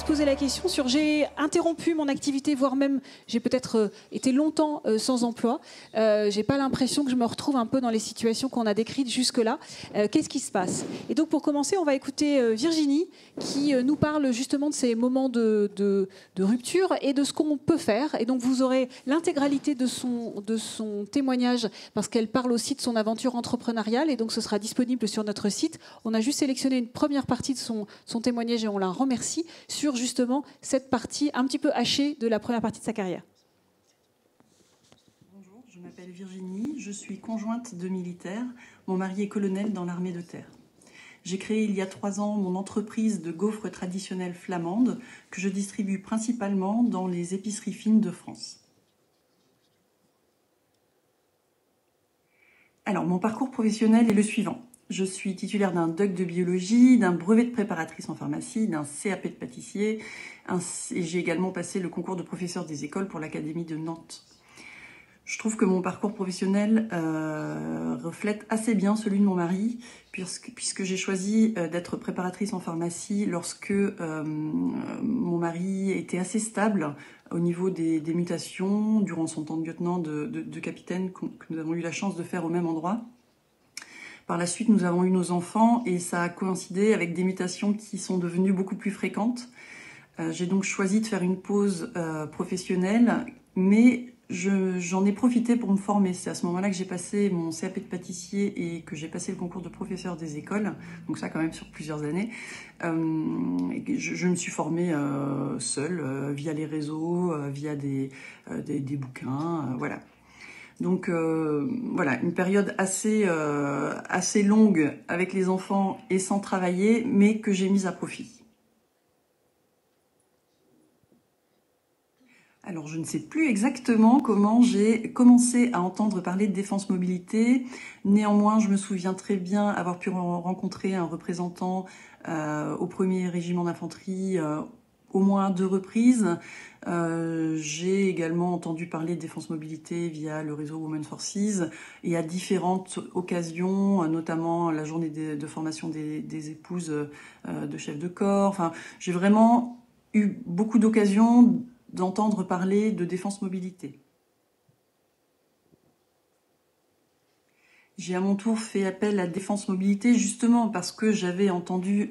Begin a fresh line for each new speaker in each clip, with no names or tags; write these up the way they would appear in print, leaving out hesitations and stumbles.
se poser la question sur j'ai interrompu mon activité, voire même j'ai peut-être été longtemps sans emploi. J'ai pas l'impression que je me retrouve un peu dans les situations qu'on a décrites jusque-là. Qu'est-ce qui se passe? Et donc pour commencer, on va écouter Virginie qui nous parle justement de ces moments de rupture et de ce qu'on peut faire. Et donc vous aurez l'intégralité de son témoignage parce qu'elle parle aussi de son aventure entrepreneuriale et donc ce sera disponible sur notre site. On a juste sélectionné une première partie de son témoignage et on la remercie sur justement cette partie un petit peu hachée de la première partie de sa carrière.
Bonjour, je m'appelle Virginie, je suis conjointe de militaire. Mon mari est colonel dans l'armée de terre. J'ai créé il y a 3 ans mon entreprise de gaufres traditionnelles flamandes que je distribue principalement dans les épiceries fines de France. Alors, mon parcours professionnel est le suivant. Je suis titulaire d'un DUC de biologie, d'un brevet de préparatrice en pharmacie, d'un CAP de pâtissier. Et j'ai également passé le concours de professeur des écoles pour l'Académie de Nantes. Je trouve que mon parcours professionnel reflète assez bien celui de mon mari, puisque j'ai choisi d'être préparatrice en pharmacie lorsque mon mari était assez stable au niveau des mutations durant son temps de lieutenant, de capitaine que nous avons eu la chance de faire au même endroit. Par la suite, nous avons eu nos enfants et ça a coïncidé avec des mutations qui sont devenues beaucoup plus fréquentes. J'ai donc choisi de faire une pause professionnelle, mais j'en ai profité pour me former. C'est à ce moment-là que j'ai passé mon CAP de pâtissier et que j'ai passé le concours de professeur des écoles, donc ça quand même sur plusieurs années. Je me suis formée seule, via les réseaux, via des bouquins, voilà. Donc voilà, une période assez longue avec les enfants et sans travailler, mais que j'ai mise à profit. Alors, je ne sais plus exactement comment j'ai commencé à entendre parler de défense mobilité. Néanmoins, je me souviens très bien avoir pu rencontrer un représentant au 1er régiment d'infanterie au moins 2 reprises. J'ai également entendu parler de défense mobilité via le réseau Women Forces et à différentes occasions, notamment la journée de formation des épouses de chefs de corps. Enfin, j'ai vraiment eu beaucoup d'occasions d'entendre parler de défense mobilité. J'ai à mon tour fait appel à Défense Mobilité justement parce que j'avais entendu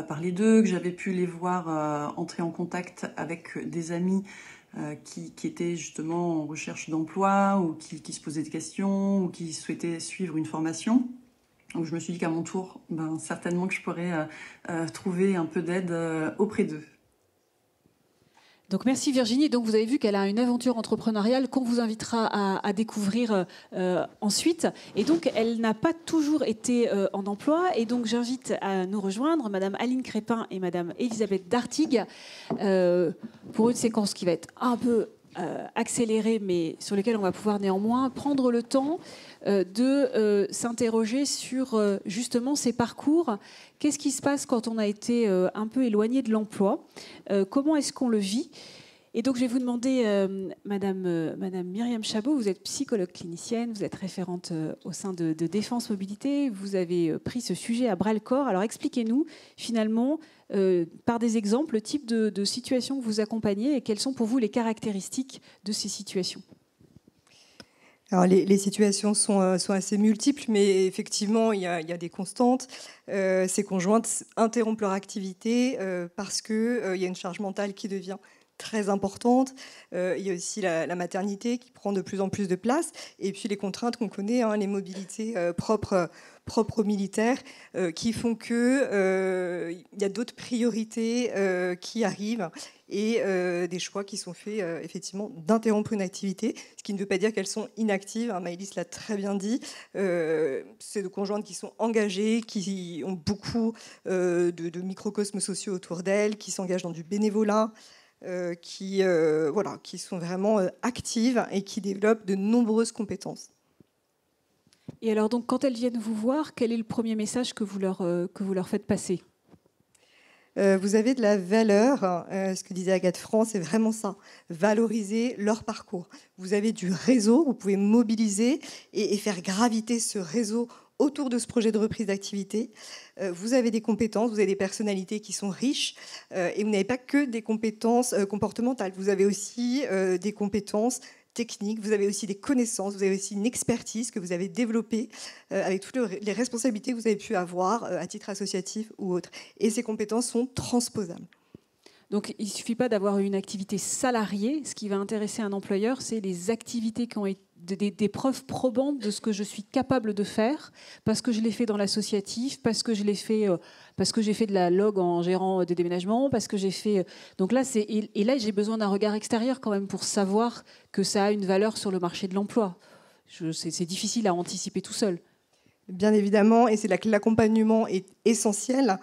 parler d'eux, que j'avais pu les voir entrer en contact avec des amis qui étaient justement en recherche d'emploi ou qui se posaient des questions ou qui souhaitaient suivre une formation. Donc je me suis dit qu'à mon tour, certainement que je pourrais trouver un peu d'aide auprès d'eux.
Donc merci Virginie. Donc vous avez vu qu'elle a une aventure entrepreneuriale qu'on vous invitera à découvrir ensuite. Et donc elle n'a pas toujours été en emploi. Et donc j'invite à nous rejoindre Madame Aline Crépin et Madame Elisabeth Dartigue pour une séquence qui va être un peu accélérée, mais sur laquelle on va pouvoir néanmoins prendre le temps de s'interroger sur justement ces parcours. Qu'est-ce qui se passe quand on a été un peu éloigné de l'emploi? Comment est-ce qu'on le vit? Et donc je vais vous demander, Madame Myriam Chabot, vous êtes psychologue clinicienne, vous êtes référente au sein de Défense Mobilité, vous avez pris ce sujet à bras-le-corps. Alors expliquez-nous finalement, par des exemples, le type de situation que vous accompagnez et quelles sont pour vous les caractéristiques de ces situations.
Alors les situations sont assez multiples, mais effectivement, il y a des constantes. Ces conjointes interrompent leur activité parce qu'il y a une charge mentale qui devient très importante. Il y a aussi la maternité qui prend de plus en plus de place. Et puis les contraintes qu'on connaît, les mobilités propres aux militaires, qui font qu'il y a d'autres priorités qui arrivent et des choix qui sont faits effectivement d'interrompre une activité, ce qui ne veut pas dire qu'elles sont inactives. Maëlys l'a très bien dit. C'est des conjointes qui sont engagées, qui ont beaucoup de microcosmes sociaux autour d'elles, qui s'engagent dans du bénévolat, qui sont vraiment actives et qui développent de nombreuses compétences.
Et alors donc, quand elles viennent vous voir, quel est le premier message que vous leur faites passer?
Vous avez de la valeur, ce que disait Agathe France, c'est vraiment ça, valoriser leur parcours. Vous avez du réseau, vous pouvez mobiliser et faire graviter ce réseau autour de ce projet de reprise d'activité, vous avez des compétences, vous avez des personnalités qui sont riches, et vous n'avez pas que des compétences comportementales. Vous avez aussi des compétences techniques, vous avez aussi des connaissances, vous avez aussi une expertise que vous avez développée avec toutes les responsabilités que vous avez pu avoir à titre associatif ou autre. Et ces compétences sont transposables.
Donc, il ne suffit pas d'avoir une activité salariée. Ce qui va intéresser un employeur, c'est les activités qui ont été des preuves probantes de ce que je suis capable de faire, parce que je l'ai fait dans l'associatif, parce que j'ai fait de la log en gérant des déménagements, parce que j'ai fait... Donc là, et là, j'ai besoin d'un regard extérieur quand même pour savoir que ça a une valeur sur le marché de l'emploi. C'est difficile à anticiper tout seul.
Bien évidemment, et c'est là que l'accompagnement est essentiel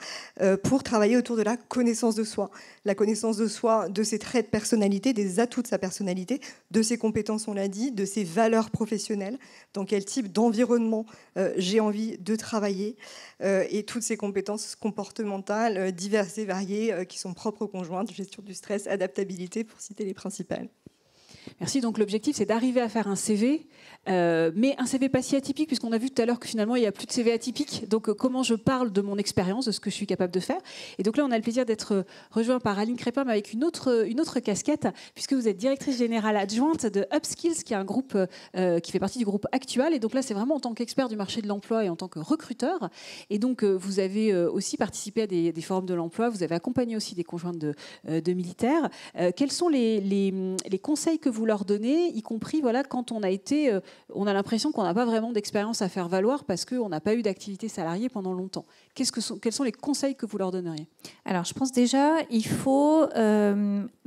pour travailler autour de la connaissance de soi. La connaissance de soi, de ses traits de personnalité, des atouts de sa personnalité, de ses compétences, on l'a dit, de ses valeurs professionnelles, dans quel type d'environnement j'ai envie de travailler, et toutes ces compétences comportementales diverses et variées qui sont propres aux conjointes, gestion du stress, adaptabilité, pour citer les principales.
Merci. Donc l'objectif, c'est d'arriver à faire un CV, mais un CV pas si atypique, puisqu'on a vu tout à l'heure que finalement, il n'y a plus de CV atypique. Donc comment je parle de mon expérience, de ce que je suis capable de faire. Et donc là, on a le plaisir d'être rejoint par Aline Crépin, mais avec une autre casquette, puisque vous êtes directrice générale adjointe de Upskills, qui est un groupe qui fait partie du groupe Actual. Et donc là, c'est vraiment en tant qu'expert du marché de l'emploi et en tant que recruteur. Et donc, vous avez aussi participé à des forums de l'emploi. Vous avez accompagné aussi des conjointes de militaires. Quels sont les conseils que vous leur donnez, y compris quand on a l'impression qu'on n'a pas vraiment d'expérience à faire valoir parce qu'on n'a pas eu d'activité salariée pendant longtemps. Quels sont les conseils que vous leur donneriez?
Alors, je pense déjà, il faut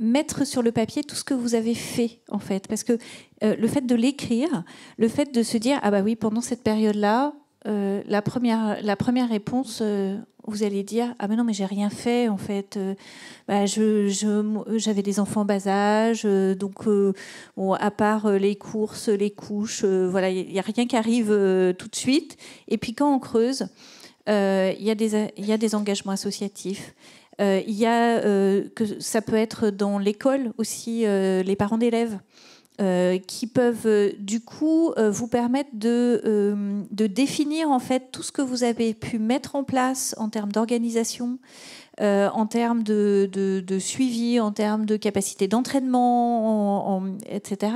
mettre sur le papier tout ce que vous avez fait, en fait. Parce que le fait de l'écrire, le fait de se dire, ah bah oui, pendant cette période-là, la première réponse, vous allez dire, ah mais non, mais j'ai rien fait, en fait. J'avais des enfants en bas âge, donc bon, à part les courses, les couches, voilà, il n'y a rien qui arrive tout de suite. Et puis quand on creuse, il y a des engagements associatifs. Il y a que ça peut être dans l'école aussi, les parents d'élèves. Qui peuvent du coup vous permettre de définir en fait tout ce que vous avez pu mettre en place en termes d'organisation, en termes de suivi, en termes de capacité d'entraînement, etc.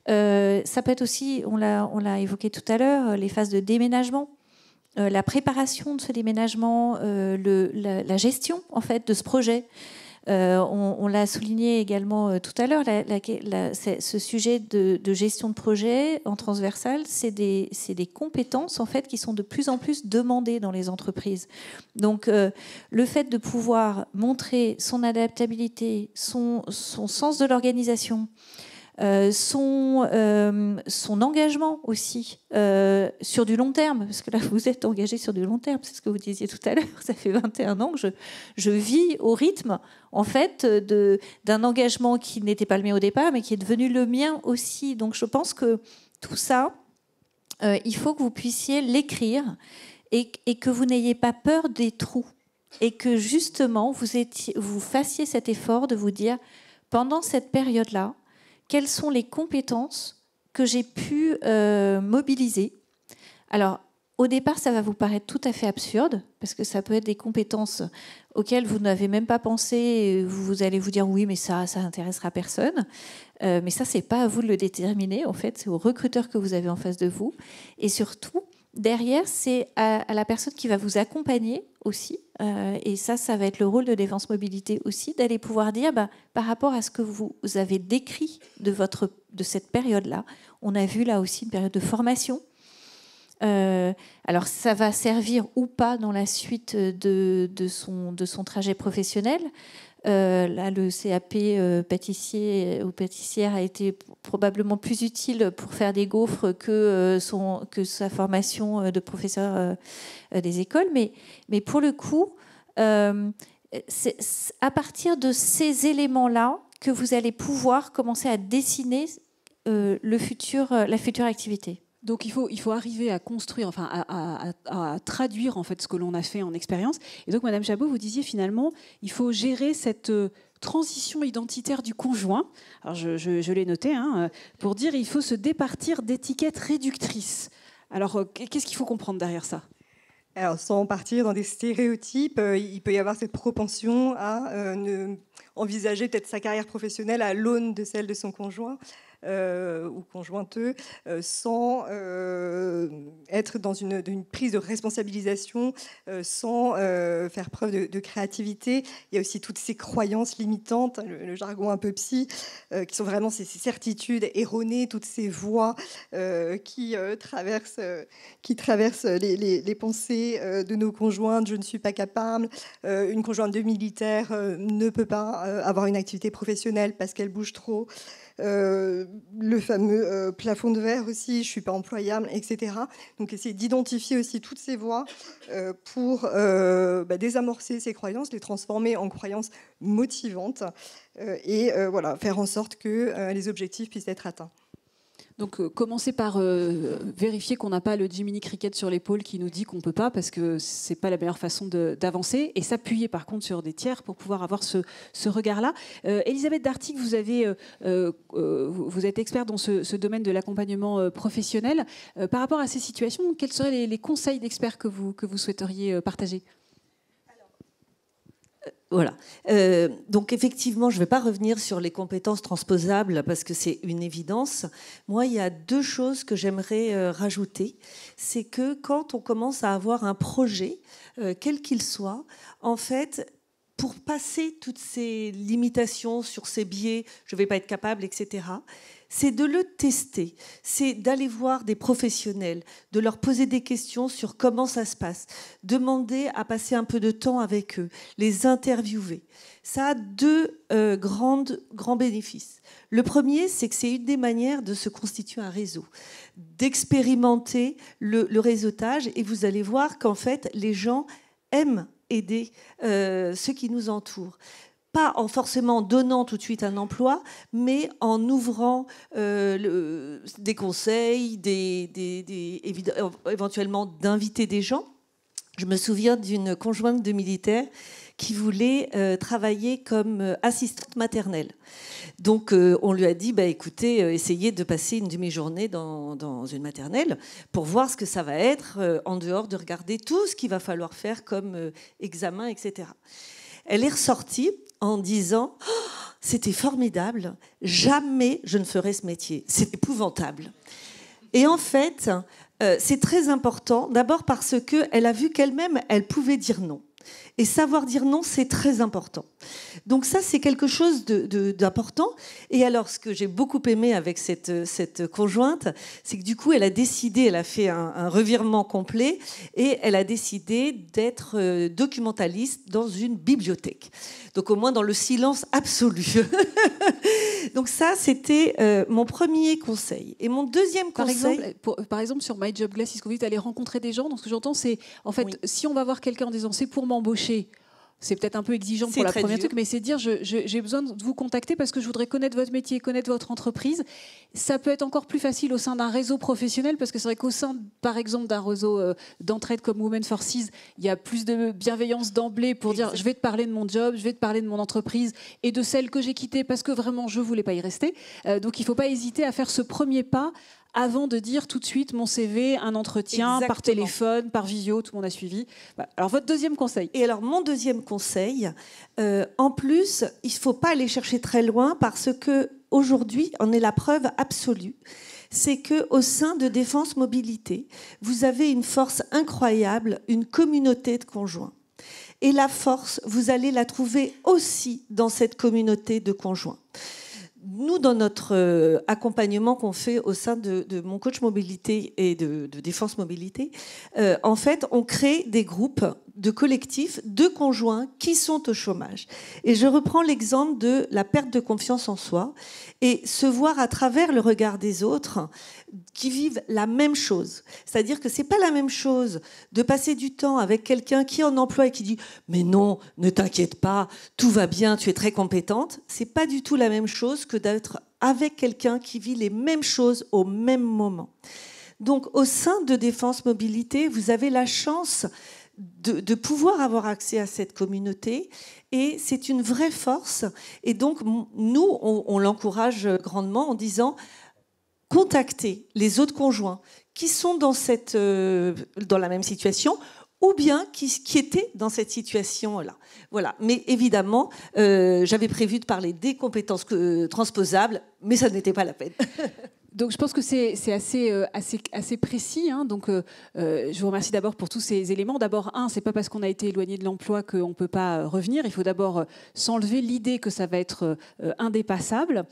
Ça peut être aussi, on l'a évoqué tout à l'heure, les phases de déménagement. La préparation de ce déménagement, la gestion en fait de ce projet. On l'a souligné également tout à l'heure, ce sujet de gestion de projet en transversal, c'est des compétences en fait qui sont de plus en plus demandées dans les entreprises. Donc le fait de pouvoir montrer son adaptabilité, son sens de l'organisation, son engagement aussi sur du long terme, parce que là vous êtes engagé sur du long terme, c'est ce que vous disiez tout à l'heure, ça fait 21 ans que je vis au rythme en fait d'un engagement qui n'était pas le mien au départ mais qui est devenu le mien aussi. Donc je pense que tout ça, il faut que vous puissiez l'écrire et que vous n'ayez pas peur des trous et que justement vous fassiez cet effort de vous dire pendant cette période-là, quelles sont les compétences que j'ai pu mobiliser. Alors, au départ, ça va vous paraître tout à fait absurde, parce que ça peut être des compétences auxquelles vous n'avez même pas pensé, et vous allez vous dire oui, mais ça n'intéressera personne. Mais ça, c'est pas à vous de le déterminer, en fait, c'est au recruteur que vous avez en face de vous. Et surtout, derrière, c'est à la personne qui va vous accompagner aussi, et ça va être le rôle de Défense Mobilité aussi, d'aller pouvoir dire, par rapport à ce que vous avez décrit de cette période-là, on a vu là aussi une période de formation. Alors ça va servir ou pas dans la suite de son trajet professionnel. Là, le CAP pâtissier ou pâtissière a été probablement plus utile pour faire des gaufres que sa formation de professeur des écoles. Mais pour le coup, c'est à partir de ces éléments-là que vous allez pouvoir commencer à dessiner la future activité.
Donc il faut arriver à construire, enfin à traduire en fait ce que l'on a fait en expérience. Et donc Madame Chabot, vous disiez finalement, il faut gérer cette transition identitaire du conjoint. Alors je l'ai noté, pour dire il faut se départir d'étiquettes réductrices. Alors, qu'est-ce qu'il faut comprendre derrière ça ?
Alors, sans partir dans des stéréotypes, il peut y avoir cette propension à envisager peut-être sa carrière professionnelle à l'aune de celle de son conjoint ou conjointeux, sans être dans une prise de responsabilisation, sans faire preuve de créativité. Il y a aussi toutes ces croyances limitantes, le jargon un peu psy, qui sont vraiment ces certitudes erronées, toutes ces voix qui traversent les pensées de nos conjointes. Je ne suis pas capable. Une conjointe de militaire ne peut pas avoir une activité professionnelle parce qu'elle bouge trop. Le fameux plafond de verre aussi, je ne suis pas employable, etc. Donc essayer d'identifier aussi toutes ces voies pour désamorcer ces croyances, les transformer en croyances motivantes et voilà, faire en sorte que les objectifs puissent être atteints.
Donc, commencer par vérifier qu'on n'a pas le Jiminy Cricket sur l'épaule qui nous dit qu'on ne peut pas, parce que ce n'est pas la meilleure façon d'avancer, et s'appuyer par contre sur des tiers pour pouvoir avoir ce regard-là. Elisabeth Dartig, vous êtes experte dans ce domaine de l'accompagnement professionnel. Par rapport à ces situations, quels seraient les conseils d'experts que vous souhaiteriez partager ?
Voilà. Donc effectivement, je ne vais pas revenir sur les compétences transposables parce que c'est une évidence. Moi, il y a deux choses que j'aimerais rajouter. C'est que quand on commence à avoir un projet, quel qu'il soit, en fait, pour passer toutes ces limitations sur ces biais, je ne vais pas être capable, etc., c'est de le tester, c'est d'aller voir des professionnels, de leur poser des questions sur comment ça se passe, demander à passer un peu de temps avec eux, les interviewer. Ça a deux grands bénéfices. Le premier, c'est que c'est une des manières de se constituer un réseau, d'expérimenter le réseautage, et vous allez voir qu'en fait, les gens aiment aider ceux qui nous entourent. Pas en forcément donnant tout de suite un emploi, mais en ouvrant des conseils, éventuellement d'inviter des gens. Je me souviens d'une conjointe de militaire qui voulait travailler comme assistante maternelle. Donc on lui a dit, écoutez, essayez de passer une demi-journée dans une maternelle pour voir ce que ça va être, en dehors de regarder tout ce qu'il va falloir faire comme examen, etc. Elle est ressortie en disant « C'était formidable, jamais je ne ferai ce métier, c'est épouvantable ». Et en fait, c'est très important, d'abord parce qu'elle a vu qu'elle-même, elle pouvait dire non. Et savoir dire non, c'est très important. Donc ça, c'est quelque chose d'important. Et alors, ce que j'ai beaucoup aimé avec cette conjointe, c'est que du coup, elle a fait un revirement complet et elle a décidé d'être documentaliste dans une bibliothèque. Donc au moins dans le silence absolu. Donc ça, c'était mon premier conseil. Et mon deuxième conseil...
Par exemple, sur My Job Glass, si vous dites aller rencontrer des gens, donc ce que j'entends, c'est en fait, si on va voir quelqu'un en disant c'est pour m'embaucher, c'est peut-être un peu exigeant pour la première truc, mais c'est dire j'ai besoin de vous contacter parce que je voudrais connaître votre métier, connaître votre entreprise. Ça peut être encore plus facile au sein d'un réseau professionnel parce que c'est vrai qu'au sein, par exemple, d'un réseau d'entraide comme Women Forces, il y a plus de bienveillance d'emblée pour dire je vais te parler de mon job, je vais te parler de mon entreprise et de celle que j'ai quittée parce que vraiment je voulais pas y rester. Donc il faut pas hésiter à faire ce premier pas avant de dire tout de suite mon CV, un entretien. Exactement. Par téléphone, par visio, tout le monde a suivi. Alors, votre deuxième conseil.
Et alors, mon deuxième conseil, en plus, il ne faut pas aller chercher très loin parce qu'aujourd'hui, on est la preuve absolue. C'est qu'au sein de Défense Mobilité, vous avez une force incroyable, une communauté de conjoints. Et la force, vous allez la trouver aussi dans cette communauté de conjoints. Nous, dans notre accompagnement qu'on fait au sein de mon coach mobilité et de Défense Mobilité, en fait, on crée des groupes de collectifs de conjoints qui sont au chômage. Et je reprends l'exemple de la perte de confiance en soi et se voir à travers le regard des autres qui vivent la même chose. C'est-à-dire que c'est pas la même chose de passer du temps avec quelqu'un qui est en emploi et qui dit « Mais non, ne t'inquiète pas, tout va bien, tu es très compétente ». C'est pas du tout la même chose que d'être avec quelqu'un qui vit les mêmes choses au même moment. Donc, au sein de Défense Mobilité, vous avez la chance de pouvoir avoir accès à cette communauté et c'est une vraie force. Et donc, nous, on l'encourage grandement en disant contacter les autres conjoints qui sont dans la même situation, ou bien qui étaient dans cette situation-là. Voilà. Mais évidemment, j'avais prévu de parler des compétences transposables, mais ça n'était pas la peine.
Donc je pense que c'est assez précis. Hein. Donc je vous remercie d'abord pour tous ces éléments. D'abord, c'est pas parce qu'on a été éloigné de l'emploi qu'on ne peut pas revenir. Il faut d'abord s'enlever l'idée que ça va être indépassable,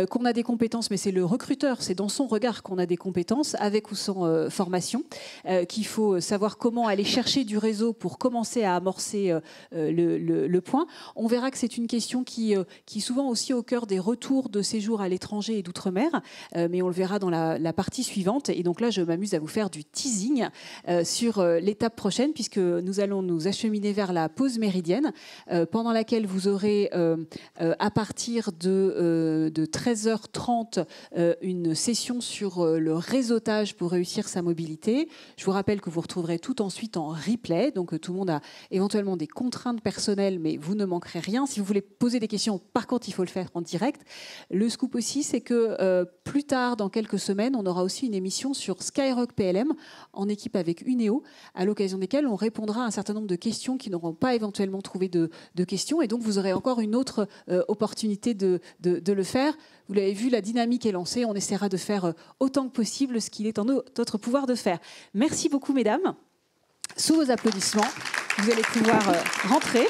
qu'on a des compétences, mais c'est le recruteur, c'est dans son regard qu'on a des compétences, avec ou sans formation, qu'il faut savoir comment aller chercher du réseau pour commencer à amorcer le point. On verra que c'est une question qui est souvent aussi au cœur des retours de séjour à l'étranger et d'outre-mer, mais on le verra dans la partie suivante. Et donc là, je m'amuse à vous faire du teasing sur l'étape prochaine, puisque nous allons nous acheminer vers la pause méridienne, pendant laquelle vous aurez, à partir de 13h30, une session sur le réseautage pour réussir sa mobilité. Je vous rappelle que vous retrouverez tout ensuite en replay. Donc tout le monde a éventuellement des contraintes personnelles, mais vous ne manquerez rien. Si vous voulez poser des questions, par contre, il faut le faire en direct. Le scoop aussi, c'est que plus tard, dans quelques semaines, on aura aussi une émission sur Skyrock PLM en équipe avec Uneo, à l'occasion desquelles on répondra à un certain nombre de questions qui n'auront pas éventuellement trouvé de questions. Et donc, vous aurez encore une autre opportunité de le faire. Vous l'avez vu, la dynamique est lancée. On essaiera de faire autant que possible ce qu'il est en notre pouvoir de faire. Merci beaucoup, mesdames. Sous vos applaudissements, vous allez pouvoir rentrer.